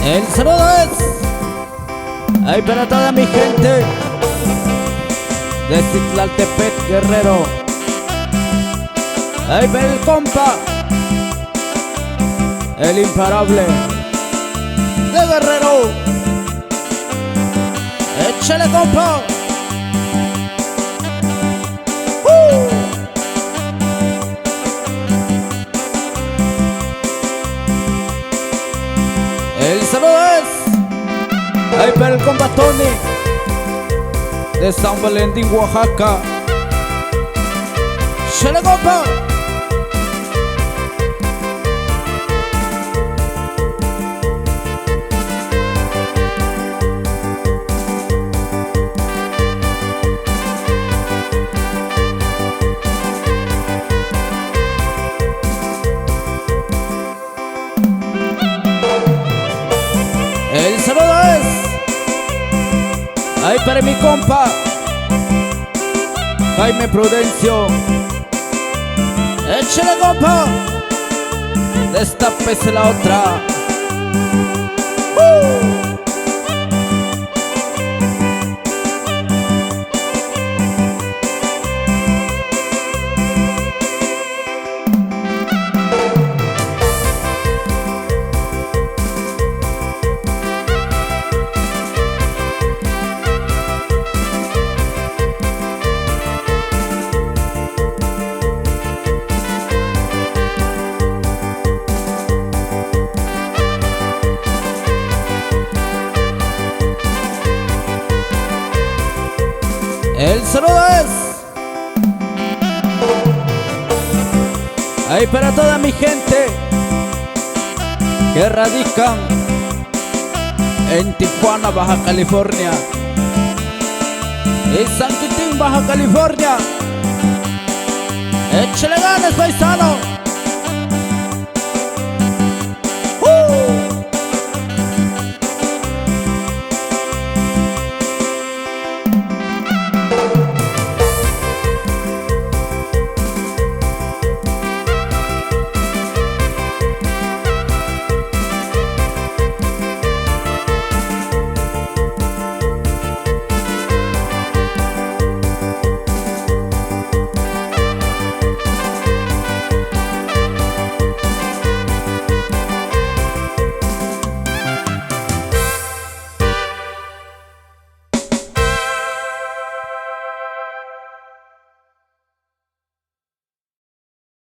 El saludo es ahí para toda mi gente de Citlaltepec, Guerrero. Ahí para el compa, el imparable de Guerrero. Échale, compa. El saludo es ahí para el compa Tony de San Valentín, Oaxaca. Échale, compa. El saludo es ahí para mi compa Jaime Prudencio. Échale, compa. Destápese la otra. El saludo es ahí para toda mi gente que radican en Tijuana, Baja California, y San Quintín, Baja California. Échale ganas, paisano.